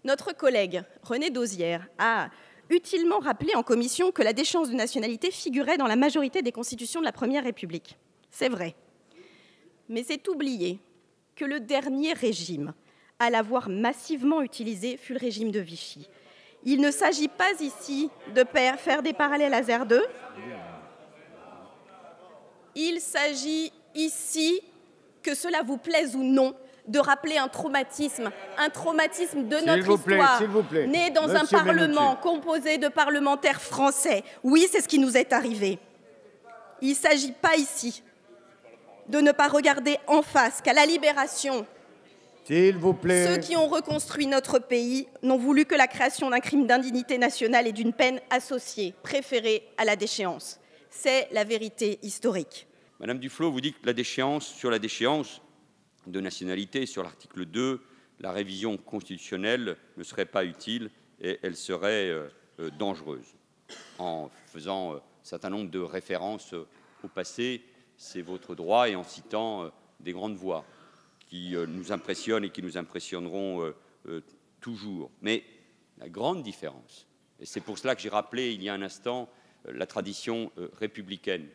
Notre collègue René Dosière a utilement rappelé en commission que la déchéance de nationalité figurait dans la majorité des constitutions de la Première République. C'est vrai. Mais c'est oublier que le dernier régime à l'avoir massivement utilisé fut le régime de Vichy. Il ne s'agit pas ici de faire des parallèles à Zère 2. Il s'agit ici, que cela vous plaise ou non, de rappeler un traumatisme de notre histoire, né dans un Parlement composé de parlementaires français. Oui, c'est ce qui nous est arrivé. Il ne s'agit pas ici de ne pas regarder en face qu'à la Libération, s'il vous plaît, ceux qui ont reconstruit notre pays n'ont voulu que la création d'un crime d'indignité nationale et d'une peine associée, préférée à la déchéance. C'est la vérité historique. Madame Duflot, vous dites que la déchéance de nationalité, sur l'article 2, la révision constitutionnelle ne serait pas utile et elle serait dangereuse. En faisant un certain nombre de références au passé, c'est votre droit, et en citant des grandes voix qui nous impressionnent et qui nous impressionneront toujours. Mais la grande différence, et c'est pour cela que j'ai rappelé il y a un instant la tradition républicaine.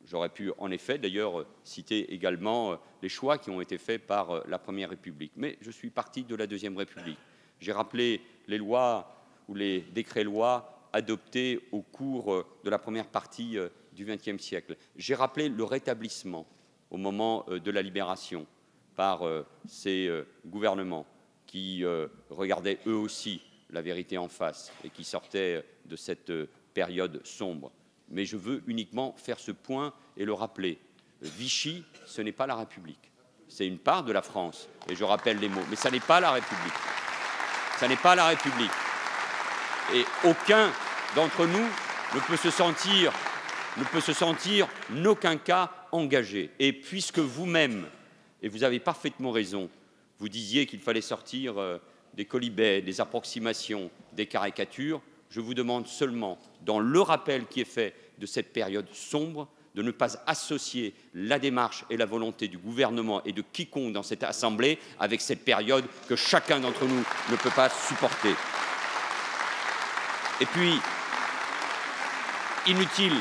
J'aurais pu en effet d'ailleurs citer également les choix qui ont été faits par la Première République. Mais je suis parti de la Deuxième République. J'ai rappelé les lois ou les décrets-lois adoptés au cours de la première partie du XXe siècle. J'ai rappelé le rétablissement au moment de la Libération par ces gouvernements qui regardaient eux aussi la vérité en face et qui sortaient de cette période sombre. Mais je veux uniquement faire ce point et le rappeler. Vichy, ce n'est pas la République. C'est une part de la France, et je rappelle les mots, mais ça n'est pas la République. Ça n'est pas la République. Et aucun d'entre nous ne peut se sentir en aucun cas engagé. Et puisque vous-même, et vous avez parfaitement raison, vous disiez qu'il fallait sortir des quolibets, des approximations, des caricatures, je vous demande seulement, dans le rappel qui est fait de cette période sombre, de ne pas associer la démarche et la volonté du gouvernement et de quiconque dans cette Assemblée avec cette période que chacun d'entre nous ne peut pas supporter. Et puis, inutile